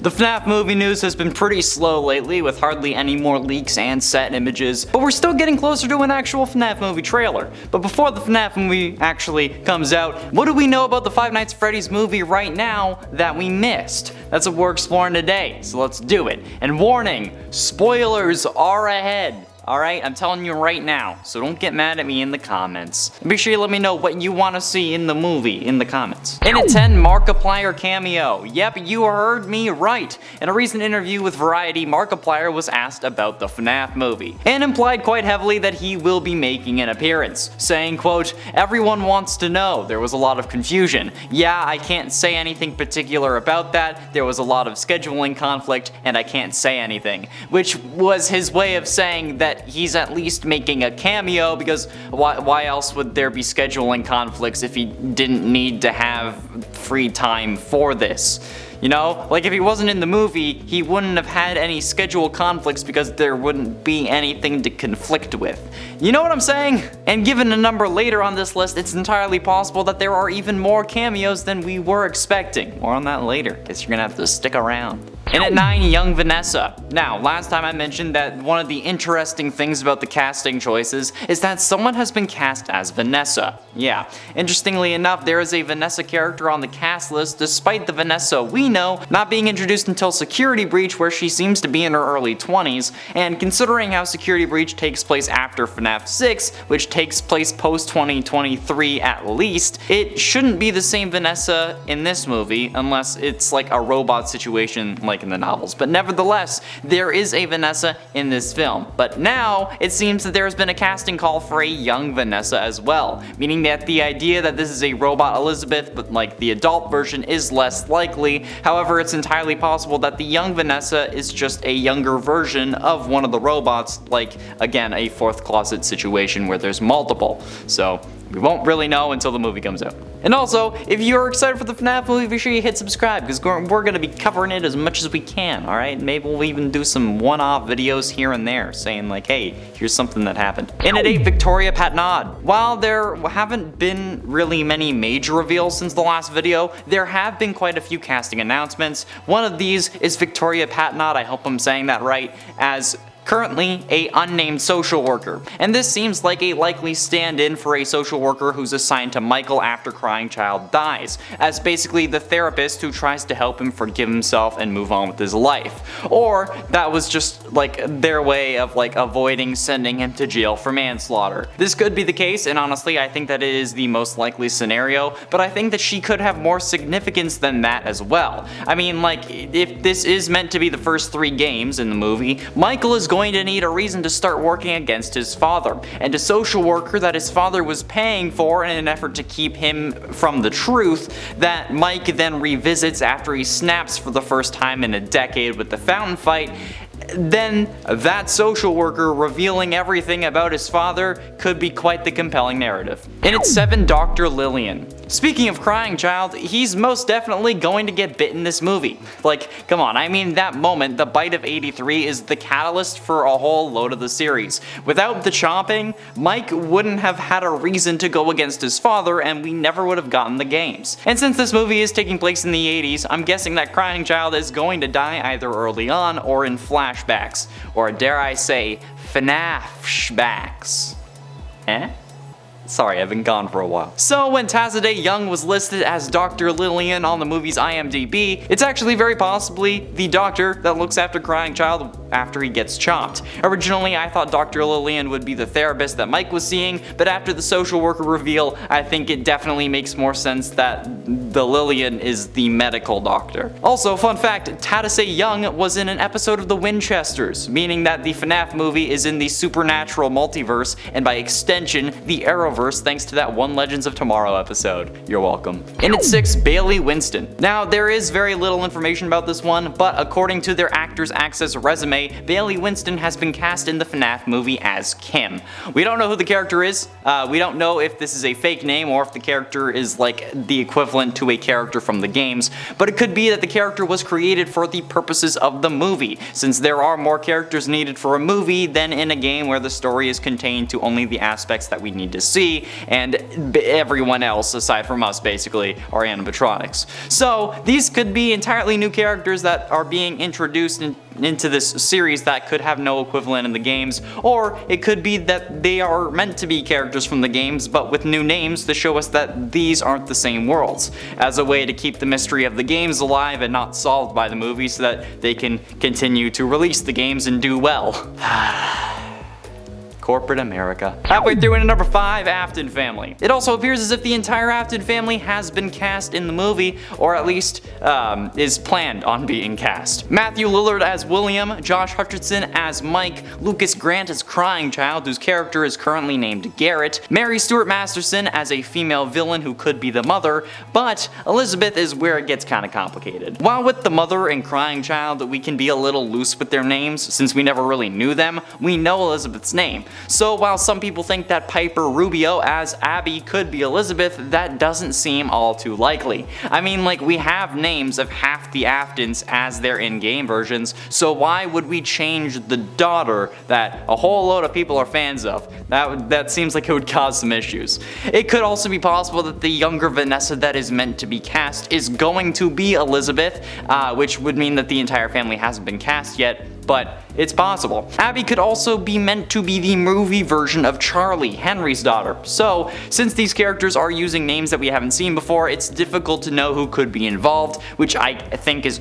The FNAF movie news has been pretty slow lately, with hardly any more leaks and set images, but we're still getting closer to an actual FNAF movie trailer. But before the FNAF movie actually comes out, what do we know about the Five Nights at Freddy's movie right now that we missed? That's what we're exploring today, so let's do it. And warning, spoilers are ahead. Alright, I'm telling you right now, so don't get mad at me in the comments. Be sure you let me know what you want to see in the movie in the comments. In at 10, Markiplier Cameo. Yep, you heard me right. In a recent interview with Variety, Markiplier was asked about the FNAF movie, and implied quite heavily that he will be making an appearance, saying, quote, "Everyone wants to know. There was a lot of confusion. Yeah, I can't say anything particular about that. There was a lot of scheduling conflict, and I can't say anything." Which was his way of saying that he's at least making a cameo, because why else would there be scheduling conflicts if he didn't need to have free time for this? You know, like if he wasn't in the movie, he wouldn't have had any schedule conflicts because there wouldn't be anything to conflict with. You know what I'm saying? And given a number later on this list, it's entirely possible that there are even more cameos than we were expecting. More on that later, guess you're gonna have to stick around. And at 9, young Vanessa. Now, last time I mentioned that one of the interesting things about the casting choices is that someone has been cast as Vanessa. Yeah, interestingly enough, there is a Vanessa character on the cast list, despite the Vanessa we know not being introduced until Security Breach, where she seems to be in her early 20s, and considering how Security Breach takes place after FNAF 6, which takes place post-2023 at least, it shouldn't be the same Vanessa in this movie, unless it's like a robot situation like in the novels. But nevertheless, there is a Vanessa in this film. But now, it seems that there has been a casting call for a young Vanessa as well, meaning that the idea that this is a robot Elizabeth, but like the adult version, is less likely. However, it's entirely possible that the young Vanessa is just a younger version of one of the robots, like, again, a fourth closet situation where there's multiple. So, we won't really know until the movie comes out. And also, if you're excited for the FNAF movie, be sure you hit subscribe, because we're going to be covering it as much as we can, alright? Maybe we'll even do some one-off videos here and there, saying like, hey, here's something that happened. And at 8, Victoria Patnod. While there haven't been really many major reveals since the last video, there have been quite a few casting announcements. One of these is Victoria Patnod, I hope I'm saying that right, as currently a unnamed social worker. And this seems like a likely stand-in for a social worker who's assigned to Michael after Crying Child dies, as basically the therapist who tries to help him forgive himself and move on with his life. Or that was just like their way of like avoiding sending him to jail for manslaughter. This could be the case, and honestly I think that it is the most likely scenario, but I think that she could have more significance than that as well. I mean, like, if this is meant to be the first 3 games in the movie, Michael is going to need a reason to start working against his father, and a social worker that his father was paying for in an effort to keep him from the truth that Mike then revisits after he snaps for the first time in a decade with the fountain fight. Then that social worker revealing everything about his father could be quite the compelling narrative. And at 7, Dr. Lillian. Speaking of Crying Child, he's most definitely going to get bit in this movie. Like, come on, I mean that moment, the bite of 83, is the catalyst for a whole load of the series. Without the chomping, Mike wouldn't have had a reason to go against his father, and we never would have gotten the games. And since this movie is taking place in the 80s, I'm guessing that Crying Child is going to die either early on or in flashbacks, or dare I say, FNAF-shbacks. Eh? Sorry, I've been gone for a while. So when Tazadeh Young was listed as Dr. Lillian on the movie's IMDb, it's actually very possibly the doctor that looks after Crying Child after he gets chopped. Originally, I thought Dr. Lillian would be the therapist that Mike was seeing, but after the social worker reveal, I think it definitely makes more sense that the Lillian is the medical doctor. Also, fun fact, Tazadeh Young was in an episode of The Winchesters, meaning that the FNAF movie is in the supernatural multiverse, and by extension, the Arrowverse, thanks to that one Legends of Tomorrow episode. You're welcome. And at 6, Bailey Winston. Now, there is very little information about this one, but according to their Actors Access resume, Bailey Winston has been cast in the FNAF movie as Kim. We don't know who the character is. We don't know if this is a fake name or if the character is like the equivalent to a character from the games, but it could be that the character was created for the purposes of the movie, since there are more characters needed for a movie than in a game where the story is contained to only the aspects that we need to see. see, and everyone else aside from us basically are animatronics. So these could be entirely new characters that are being introduced into this series that could have no equivalent in the games, or it could be that they are meant to be characters from the games but with new names to show us that these aren't the same worlds, as a way to keep the mystery of the games alive and not solved by the movie so that they can continue to release the games and do well. Corporate America. Halfway through into number 5, Afton Family. It also appears as if the entire Afton family has been cast in the movie, or at least is planned on being cast. Matthew Lillard as William, Josh Hutcherson as Mike, Lucas Grant as Crying Child, whose character is currently named Garrett, Mary Stuart Masterson as a female villain who could be the mother, but Elizabeth is where it gets kinda complicated. While with the mother and Crying Child we can be a little loose with their names, since we never really knew them, we know Elizabeth's name. So while some people think that Piper Rubio as Abby could be Elizabeth, that doesn't seem all too likely. I mean, like, we have names of half the Aftons as their in-game versions, so why would we change the daughter that a whole load of people are fans of? That seems like it would cause some issues. It could also be possible that the younger Vanessa that is meant to be cast is going to be Elizabeth, which would mean that the entire family hasn't been cast yet, but it's possible. Abby could also be meant to be the movie version of Charlie, Henry's daughter. So, since these characters are using names that we haven't seen before, it's difficult to know who could be involved, which I think is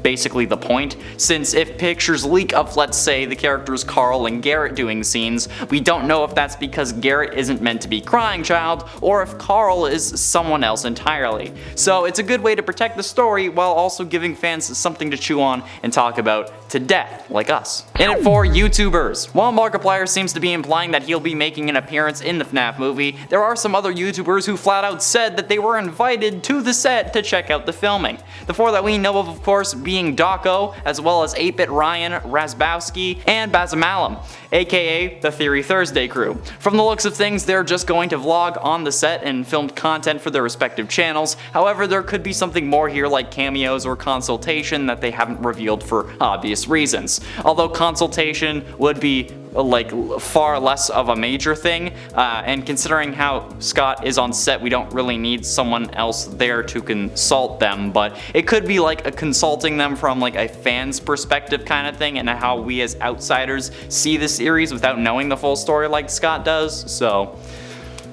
basically the point, since if pictures leak of, let's say, the characters Carl and Garrett doing scenes, we don't know if that's because Garrett isn't meant to be Crying Child, or if Carl is someone else entirely. So it's a good way to protect the story while also giving fans something to chew on and talk about to death, like us. In it for YouTubers. While Markiplier seems to be implying that he'll be making an appearance in the FNAF movie, there are some other YouTubers who flat out said that they were invited to the set to check out the filming. The 4 that we know of course, being Dawko, as well as 8-Bit Ryan, Razzbowski, and Bazamalam, aka the Theory Thursday crew. From the looks of things, they're just going to vlog on the set and filmed content for their respective channels. However, there could be something more here like cameos or consultation that they haven't revealed for obvious reasons. Although consultation would be like far less of a major thing, and considering how Scott is on set, we don't really need someone else there to consult them, but it could be like a consulting them from like a fan's perspective kind of thing, and how we as outsiders see the series without knowing the full story like Scott does, so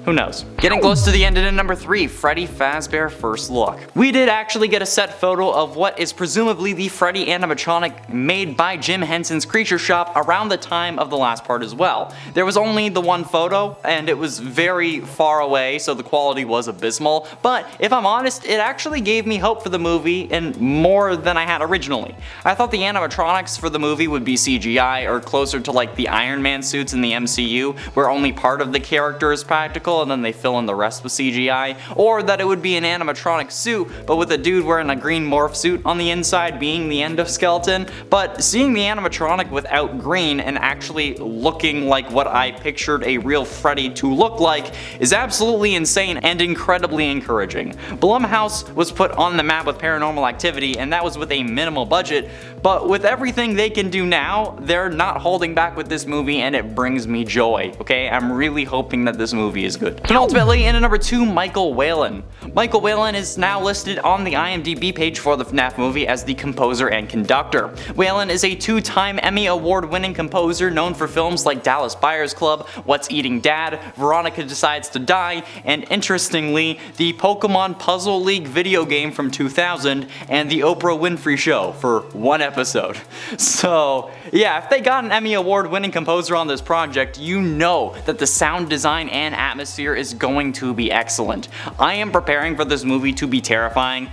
who knows. Getting close to the end in number 3, Freddy Fazbear First Look. We did actually get a set photo of what is presumably the Freddy animatronic made by Jim Henson's Creature Shop around the time of the last part as well. There was only the one photo, and it was very far away, so the quality was abysmal, but if I'm honest, it actually gave me hope for the movie, and more than I had originally. I thought the animatronics for the movie would be CGI, or closer to like the Iron Man suits in the MCU, where only part of the character is practical, and then they fill in the rest with CGI, or that it would be an animatronic suit, but with a dude wearing a green morph suit on the inside being the endoskeleton. But seeing the animatronic without green and actually looking like what I pictured a real Freddy to look like is absolutely insane and incredibly encouraging. Blumhouse was put on the map with Paranormal Activity, and that was with a minimal budget, but with everything they can do now, they're not holding back with this movie, and it brings me joy, okay? I'm really hoping that this movie is good. And ultimately, in at number 2, Michael Whalen. Michael Whalen is now listed on the IMDb page for the FNAF movie as the composer and conductor. Whalen is a 2-time Emmy Award-winning composer known for films like Dallas Buyers Club, What's Eating Dad, Veronica Decides to Die, and interestingly, the Pokemon Puzzle League video game from 2000, and the Oprah Winfrey Show for 1 episode. So yeah, if they got an Emmy Award-winning composer on this project, you know that the sound design and atmosphere is going to be excellent. I am preparing for this movie to be terrifying,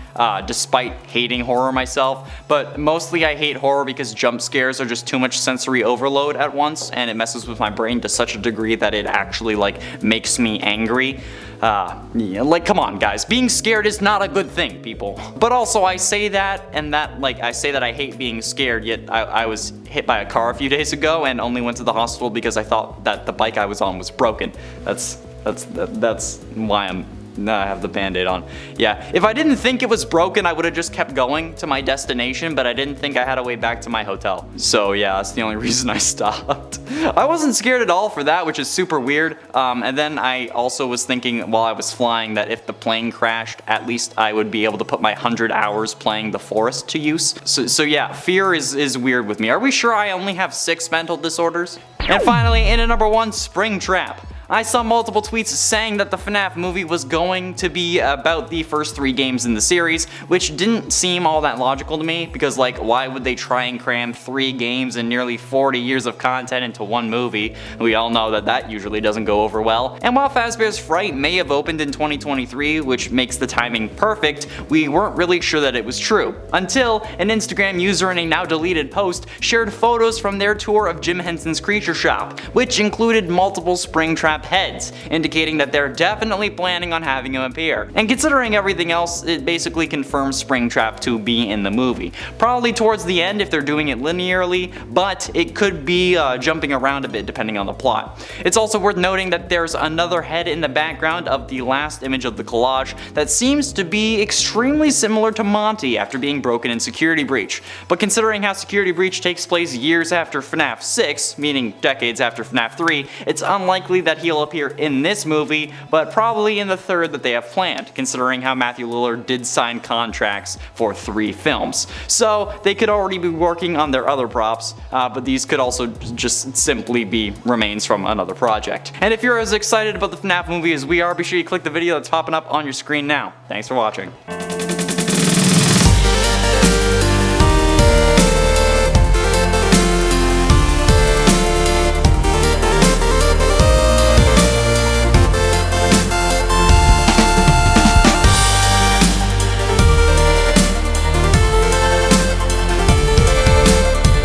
despite hating horror myself, but mostly I hate horror because jump scares are just too much sensory overload at once, and it messes with my brain to such a degree that it actually like makes me angry. Yeah, like, come on guys, being scared is not a good thing, people. But also I say that, and that, like, I say that I hate being scared, yet I was hit by a car a few days ago and only went to the hospital because I thought that the bike I was on was broken. That's why I'm No, I have the band-aid on. Yeah, if I didn't think it was broken, I would have just kept going to my destination, but I didn't think I had a way back to my hotel. So yeah, that's the only reason I stopped. I wasn't scared at all for that, which is super weird. And then I also was thinking while I was flying that if the plane crashed, at least I would be able to put my 100 hours playing The Forest to use. So yeah, fear is weird with me. Are we sure I only have 6 mental disorders? And finally, in at number 1, Springtrap. I saw multiple tweets saying that the FNAF movie was going to be about the first 3 games in the series, which didn't seem all that logical to me, because like, why would they try and cram 3 games and nearly 40 years of content into one movie? We all know that that usually doesn't go over well. And while Fazbear's Fright may have opened in 2023, which makes the timing perfect, we weren't really sure that it was true. Until an Instagram user in a now deleted post shared photos from their tour of Jim Henson's Creature Shop, which included multiple Springtrap heads, indicating that they're definitely planning on having him appear. And considering everything else, it basically confirms Springtrap to be in the movie. Probably towards the end if they're doing it linearly, but it could be jumping around a bit depending on the plot. It's also worth noting that there's another head in the background of the last image of the collage that seems to be extremely similar to Monty after being broken in Security Breach. But considering how Security Breach takes place years after FNAF 6, meaning decades after FNAF 3, it's unlikely that he'll appear in this movie, but probably in the 3rd that they have planned, considering how Matthew Lillard did sign contracts for 3 films. So they could already be working on their other props, but these could also just simply be remains from another project. And if you're as excited about the FNAF movie as we are, be sure you click the video that's popping up on your screen now. Thanks for watching.